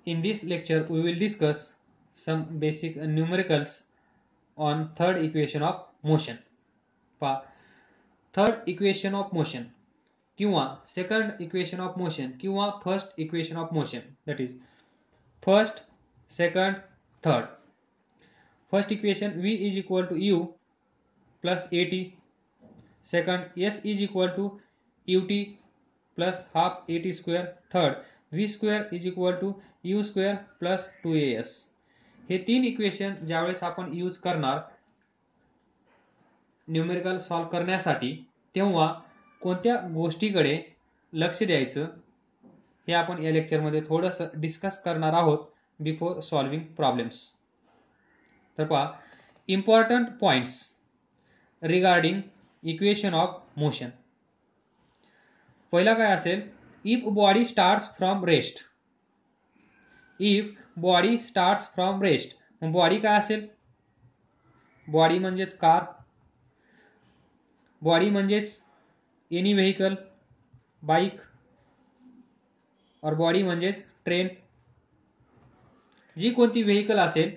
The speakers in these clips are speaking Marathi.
In this lecture, we will discuss some basic numericals on third equation of motion. Third equation of motion किंवा second equation of motion किंवा first equation of motion, that is first, second, third. First equation V is equal to U plus AT. Second, S is equal to UT plus half AT square. Third, V square is equal to U square plus 2AS. हे तीन इक्वेशन ज्यावेळेस आपण यूज करणार न्यूमेरिकल सॉल्व करण्यासाठी तेव्हा कोणत्या गोष्टीकडे लक्ष द्यायचं हे आपण या लेक्चरमध्ये थोडंसं डिस्कस करणार आहोत बिफोर सॉल्विंग प्रॉब्लेम्स. तर पहा, important points regarding equation of motion. पहिला काय असेल, if body starts from rest. If body starts from rest, मग बॉडी काय असेल? बॉडी म्हणजेच कार, बॉडी म्हणजेच एनी व्हेकल, बाईक, और बॉडी म्हणजेच ट्रेन. जी कोणती व्हेकल असेल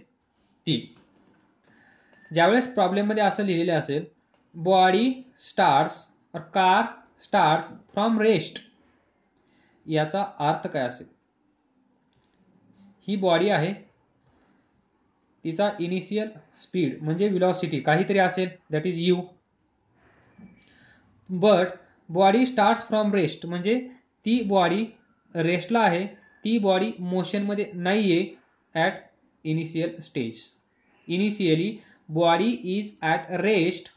ती. ज्यावेळेस प्रॉब्लेम मध्ये असं लिहिलेलं असेल बॉडी स्टार्ट्स और कार स्टार्ट्स फ्रॉम रेस्ट, याचा अर्थ काय असेल? ही बॉडी आहे, तिचा इनिशियल स्पीड म्हणजे वेलोसिटी काहीतरी असेल, that is you. But body starts from rest म्हणजे ती बॉडी रेस्टला आहे, ती बॉडी मोशन मध्ये नाहीये at initial stage. Initially body is at rest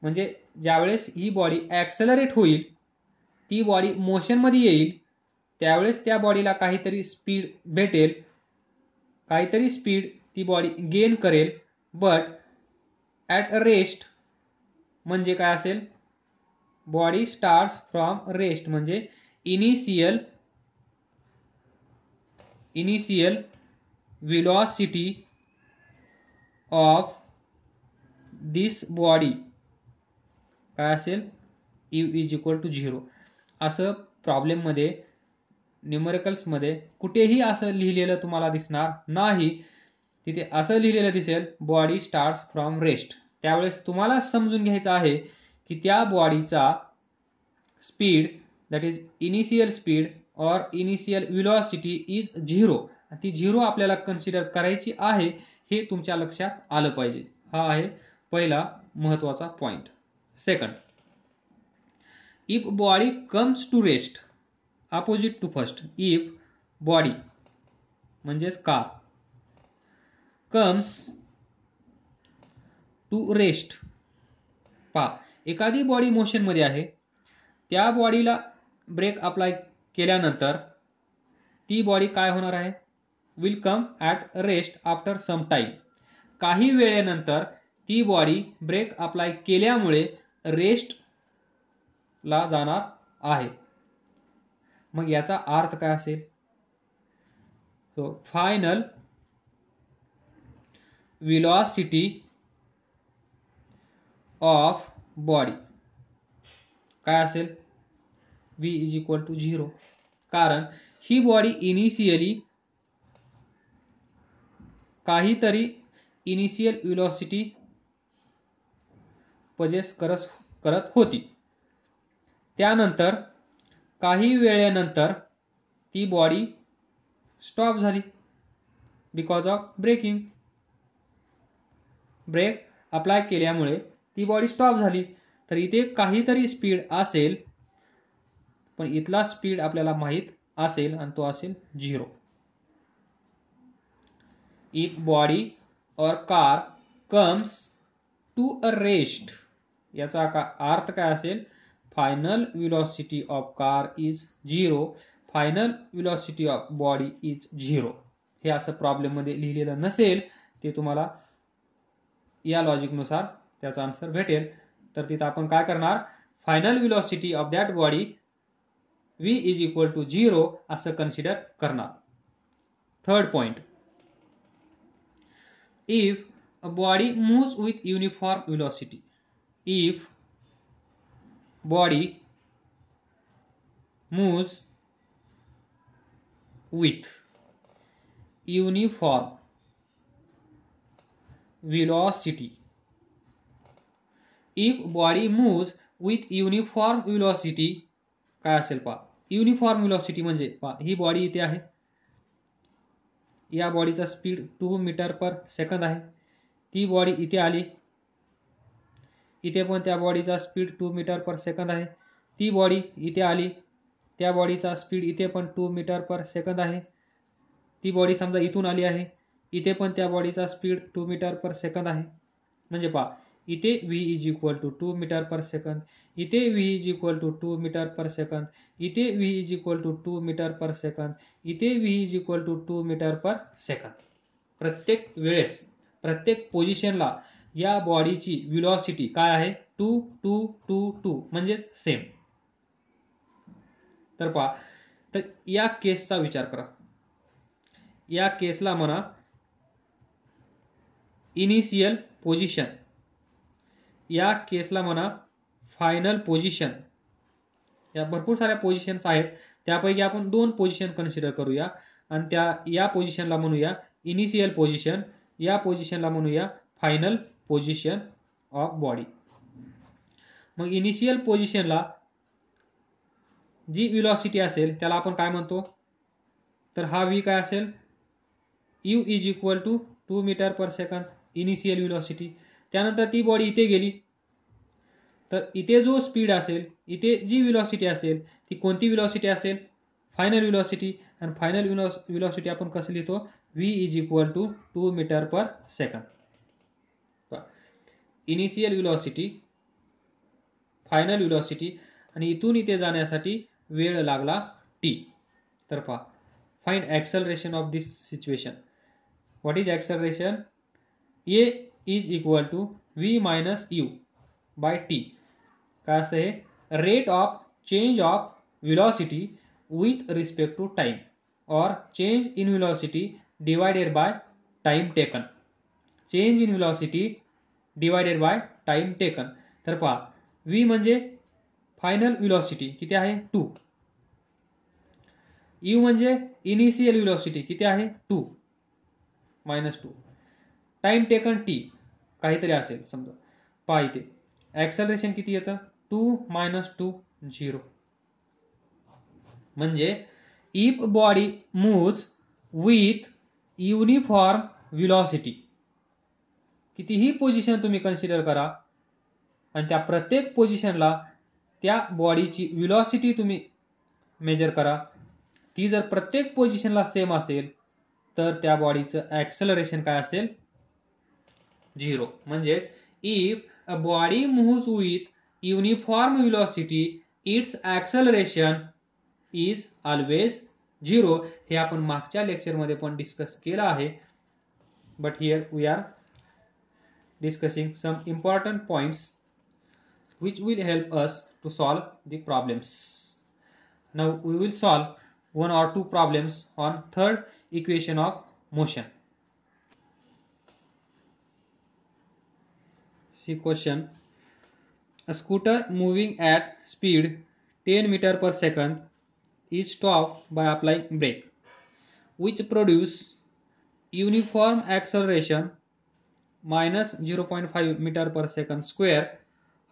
म्हणजे ज्यावेळेस ही बॉडी ॲक्सेलरेट होईल, ती बॉडी मोशन मध्ये येईल, त्यावेळेस त्या बॉडीला काहीतरी स्पीड भेटेल, काहीतरी स्पीड ती बॉडी गेन करेल. बट ॲट रेस्ट म्हणजे काय असेल? बॉडी स्टार्ट्स फ्रॉम रेस्ट म्हणजे initial velocity of this body काय असेल? U is equal to 0. असं प्रॉब्लेम मध्ये न्यूमेरिकल्स मध्ये कुठेही असं लिहिलेलं तुम्हाला दिसणार नाही. तिथे असं लिहिलेलं दिसेल बॉडी स्टार्ट्स फ्रॉम रेस्ट. त्यावेळेस तुम्हाला समजून घ्यायचं आहे की त्या बॉडीचा speed, that is initial speed और इनिशियल वेलोसिटी इज 0. ती 0 आपल्याला कन्सिडर करायची आहे, हे तुमच्या लक्षात आलं पाहिजे. हा आहे पहिला महत्वाचा point. Second, if body comes to rest, opposite to first. If body म्हणजेच कार कम्स टू रेस्ट. पहा, एखादी बॉडी मोशन मध्ये आहे, त्या बॉडीला ब्रेक अप्लाय केल्यानंतर ती बॉडी काय होणार आहे? Will come at rest after some time. काही वेळेनंतर ती बॉडी ब्रेक अप्लाय केल्यामुळे रेस्ट ला जाणार आहे. मग याचा अर्थ काय असेल? So final velocity of body काय असेल? V is equal to 0. कारण ही बॉडी इनिशियली काहीतरी इनिशियल वेलोसिटी पजेस करत होती, त्यानंतर काही वेळेनंतर ती बॉडी स्टॉप झाली because of braking. Brake apply केल्यामुळे ती बॉडी स्टॉप झाली. तर इथे काहीतरी स्पीड असेल, पण इथला स्पीड आपल्याला माहित असेल आणि तो असेल 0. इफ बॉडी और car comes to a rest, याचा अर्थ काय असेल? Final velocity of car is 0, final velocity of body is 0. हे असं प्रॉब्लेम मध्ये लिहिलेलं नसेल, ते तुम्हाला या लॉजिकनुसार त्याचा आन्सर भेटेल. तर तिथं आपण काय करणार? Final velocity of that body V is equal to 0 असं कन्सिडर करणार. Third point, if a body moves with uniform velocity. If body moves with uniform velocity. If body moves with uniform velocity, काय असेल पहा, युनिफॉर्म व्हेलॉसिटी म्हणजे पहा ही बॉडी इथे आहे, या बॉडीचा स्पीड 2 मीटर पर सेकंद आहे, ती बॉडी इथे आली, इथे पण त्या बॉडीचा स्पीड 2 मीटर पर सेकंद आहे, ती बॉडी इथे आली, त्या बॉडीचा स्पीड इथे पण 2 मीटर पर सेकंद आहे, ती बॉडी समजा इथून आली आहे, इथे पण त्या बॉडीचा स्पीड 2 मीटर पर सेकंद आहे. म्हणजे पहा इथे v is equal to 2 metre per second, इथे v is equal to 2 metre per second, इथे v is equal to 2 metre per second, इथे v is equal to 2 metre per second. प्रत्येक वेळेस प्रत्येक पोझिशनला या बॉडीची व्हेलॉसिटी काय आहे, 2 2 2 2 म्हणजेच सेम. तर पहा, तर या केसचा विचार करा, या केसला म्हणा इनिशियल पोझिशन, या केसला म्हणा फायनल पोझिशन. या भरपूर साऱ्या पोझिशन्स आहेत, त्यापैकी आपण 2 पोझिशन कन्सिडर करूया आणि या पोझिशनला म्हणूया इनिशियल पोझिशन, या पोझिशनला म्हणूया फायनल पोझिशन ऑफ बॉडी. मग इनिशियल पोझिशनला जी व्हेलॉसिटी असेल त्याला आपण काय म्हणतो, तर हा v काय असेल, u is equal to 2 metre per second initial velocity. त्यानंतर ती बॉडी इथे गेली, तर इथे जो स्पीड असेल, इथे जी व्हेलॉसिटी असेल ती कोणती व्हेलॉसिटी असेल, फायनल व्हेलॉसिटी. आणि फायनल व्हेलॉसिटी आपण कसं लिहितो, v is equal to 2 metre per second. Initial velocity, final velocity, आणि इथून इथे जाण्यासाठी वेळ लागला t. तर पहा, find acceleration of this situation. What is acceleration, a is equal to v minus u by t. काय असतं हे, rate of change of velocity with respect to time और change in velocity divided by time taken. Change in velocity divided by time taken. तर पहा, v म्हणजे फायनल व्हेलॉसिटी किती आहे, 2. u म्हणजे इनिशियल व्हेलॉसिटी किती आहे, 2 मायनस 2. टाइम टेकन t काहीतरी असेल समजा. पहा इथे एक्सेलरेशन किती येतं, 2 मायनस 2 0. म्हणजे if body moves with uniform velocity, कितीही पोझिशन तुम्ही कन्सिडर करा आणि त्या प्रत्येक पोझिशनला त्या बॉडीची व्हेलॉसिटी तुम्ही मेजर करा, ती जर प्रत्येक पोझिशनला सेम असेल तर त्या बॉडीचं ॲक्सेलरेशन काय असेल, 0. म्हणजेच if a body moves with uniform velocity its acceleration is always 0. हे आपण मागच्या लेक्चरमध्ये पण डिस्कस केलं आहे. But here we are discussing some important points which will help us to solve the problems. Now we will solve 1 or 2 problems on third equation of motion. See question. A scooter moving at speed 10 meter per second is stopped by applying brake, which produce uniform acceleration minus 0.5 meter per second square.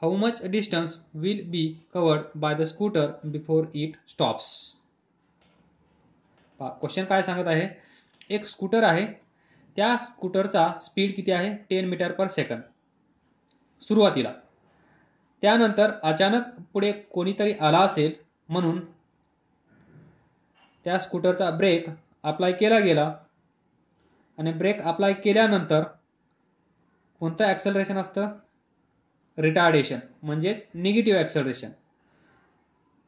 How much distance will be covered by the scooter before it stops? Question काय सांगत आहे, एक स्कूटर आहे, त्या स्कूटरचा स्पीड किती आहे, 10 मीटर पर सेकंद सुरुवातीला. त्यानंतर अचानक पुढे कोणीतरी आला असेल म्हणून त्या स्कूटरचा ब्रेक अप्लाय केला गेला आणि ब्रेक अप्लाय केल्यानंतर कोणतं ॲक्सेलरेशन असतं, रिटार्डेशन म्हणजेच निगेटिव्ह ॲक्सेलरेशन.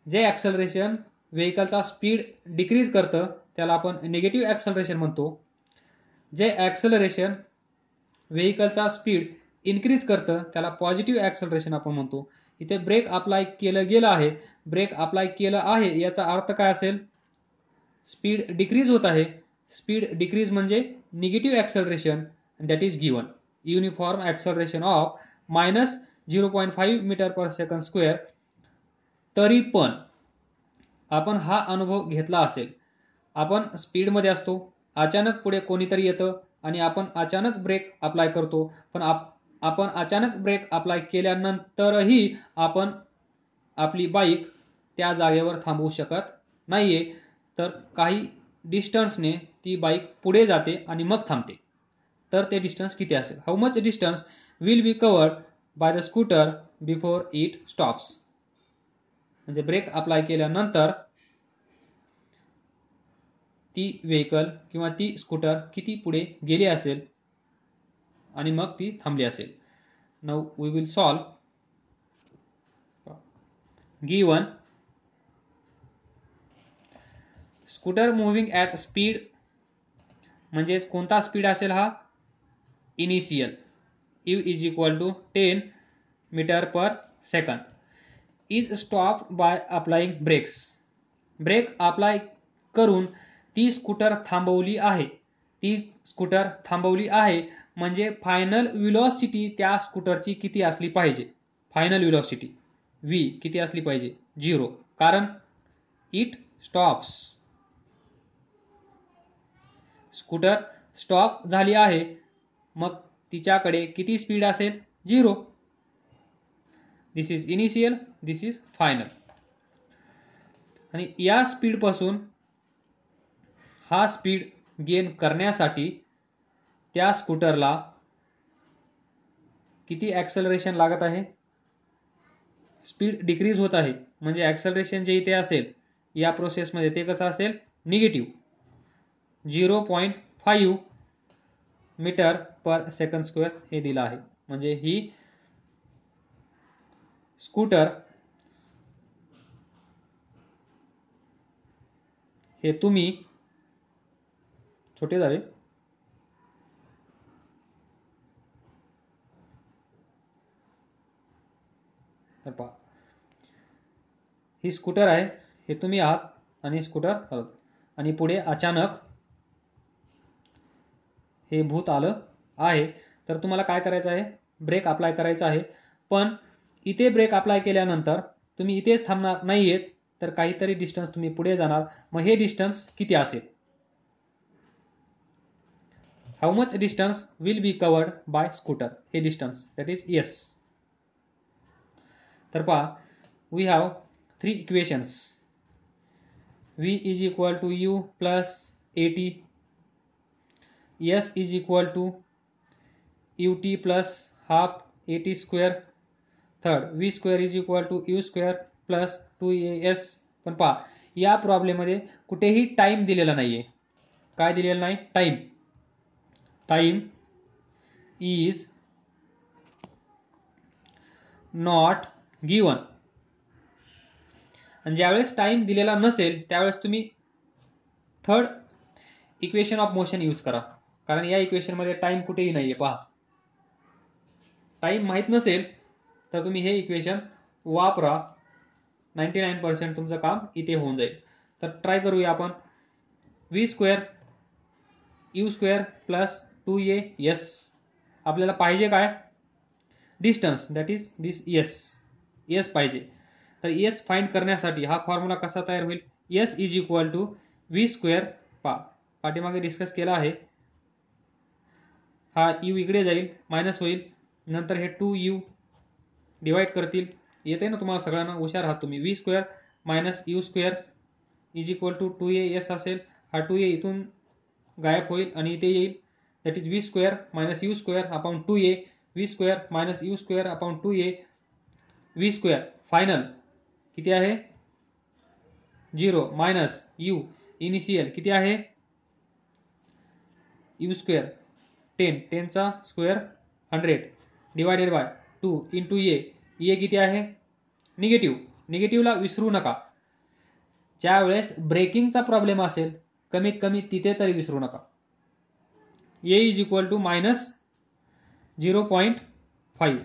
जे ॲक्सेलरेशन व्हेकलचा स्पीड डिक्रीज करतं त्याला आपण निगेटिव्ह ॲक्सेलरेशन म्हणतो. जे ॲक्सेलरेशन व्हेकलचा स्पीड इन्क्रीज करतं त्याला पॉझिटिव्ह ॲक्सेलरेशन आपण म्हणतो. इथे ब्रेक अप्लाय केलं गेलं आहे, ब्रेक अप्लाय केलं आहे याचा अर्थ काय असेल, स्पीड डिक्रीज होत आहे. स्पीड डिक्रीज म्हणजे negative acceleration, that is given uniform acceleration of minus 0.5 metre per second square. तरी पण आपण हा अनुभव घेतला असेल, आपण स्पीडमध्ये असतो, अचानक पुढे कोणीतरी येतं आणि आपण अचानक ब्रेक अप्लाय करतो, पण आपण अचानक ब्रेक अप्लाय केल्यानंतरही आपण आपली बाईक त्या जागेवर थांबवू शकत नाहीये, तर काही डिस्टन्सने ती बाईक पुढे जाते आणि मग थांबते. तर ते डिस्टन्स किती असेल? How much distance will be covered by the scooter before it stops. म्हणजे ब्रेक अप्लाय केल्यानंतर ती व्हेकल किंवा ती स्कूटर किती पुढे गेली असेल आणि मग ती थांबली असेल. Now we will solve. Given scooter moving at speed, म्हणजेच कोणता स्पीड असेल हा? Initial. u is equal to 10 metre per second. Is stop by applying brakes. Brake apply करून ती स्कूटर थांबवली आहे. ती स्कूटर थांबवली आहे म्हणजे फायनल व्हेलॉसिटी त्या स्कूटरची किती असली पाहिजे? फायनल व्हेलॉसिटी v किती असली पाहिजे? 0. कारण इट स्टॉप्स. स्कूटर स्टॉप झाली आहे, मग तिच्याकडे किती स्पीड असेल? 0. This is initial, this is final. आणि या स्पीड पासून हा स्पीड गेन करण्यासाठी त्या स्कूटरला किती ॲक्सेलरेशन लागत आहे? स्पीड डिक्रीज होत आहे, म्हणजे ॲक्सेलरेशन जे इथे असेल या प्रोसेसमध्ये ते कसं असेल? Negative. 0.5 metre per second square हे दिलं आहे. म्हणजे ही स्कूटर हे तुम्ही छोटे झाले तर पहा, ही स्कूटर आहे, हे तुम्ही आहात आणि स्कूटर चालवतो आणि पुढे अचानक हे भूत आलं आहे, तर तुम्हाला काय करायचं आहे? ब्रेक अप्लाय करायचा आहे. पण इथे ब्रेक अप्लाय केल्यानंतर तुम्ही इथेच थांबणार नाहीयेत, तर काहीतरी डिस्टन्स तुम्ही पुढे जाणार. मग हे डिस्टन्स किती असेल? How much distance will be covered by scooter? हे डिस्टन्स दॅट इज एस. तर पहा, we have 3 equations. v is equal to u plus at, s is equal to ut plus half at square. Third, v square is equal to u square plus 2as. पण पहा, या प्रॉब्लेममध्ये कुठेही टाइम दिलेला नाहीये. काय दिलेलं नाही? Time. Time is not given. आणि ज्यावेळेस टाइम दिलेला नसेल त्यावेळेस तुम्ही third equation of motion use करा, कारण या इक्वेशन मध्ये टाइम कुठेही नाहीये. पहा, टाइम माहित नसेल तर तुम्ही हे इक्वेशन वापरा, 99% तुमचं काम इथे होऊन जाईल. तर ट्राय करूया आपण. v square u square plus 2as. आपल्याला पाहिजे काय? Distance, that is this s पाहिजे. तर s फाइंड करण्यासाठी हा फॉर्म्युला कसा तयार होईल? s is equal to v square. पाठीमागे डिस्कस केला आहे. हा u इकडे जाईल, मायनस होईल, नंतर हे 2u डिवाइड करतील. येते ना तुम्हाला सगळ्यांना? हुशार आहात तुम्ही. v square minus u square is equal to 2as असेल. हा 2a इथून गायब होईल आणि इथे येईल, that is v square minus u square upon 2a. v square minus u square upon 2a. v square final किती आहे? 0 मायनस u इनिशियल किती आहे? u स्क्वेअर 10 चा square 100 divided by 2 into a. a किती आहे? निगेटिव्ह. निगेटिव्हला विसरू नका. ज्या वेळेस ब्रेकिंगचा प्रॉब्लेम असेल कमीत कमी तिथे तरी विसरू नका. a is equal to minus 0.5.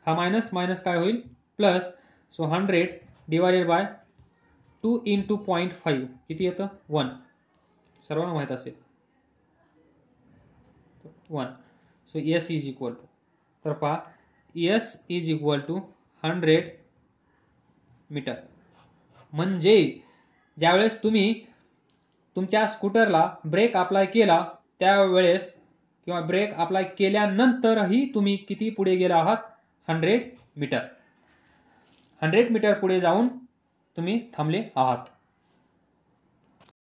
हा मायनस मायनस काय होईल? Plus. So 100 divided by 2 into 0.5 किती येतं? 1. सर्वांना माहित असेल 1. So s is equal to, तर पहा, s is equal to 100 metre. म्हणजे ज्यावेळेस तुम्ही तुमच्या स्कूटरला ब्रेक अप्लाय केला त्यावेळेस किंवा ब्रेक अप्लाय केल्यानंतरही तुम्ही किती पुढे गेला आहात? 100 मीटर. 100 मीटर पुढे जाऊन तुम्ही थांबले आहात.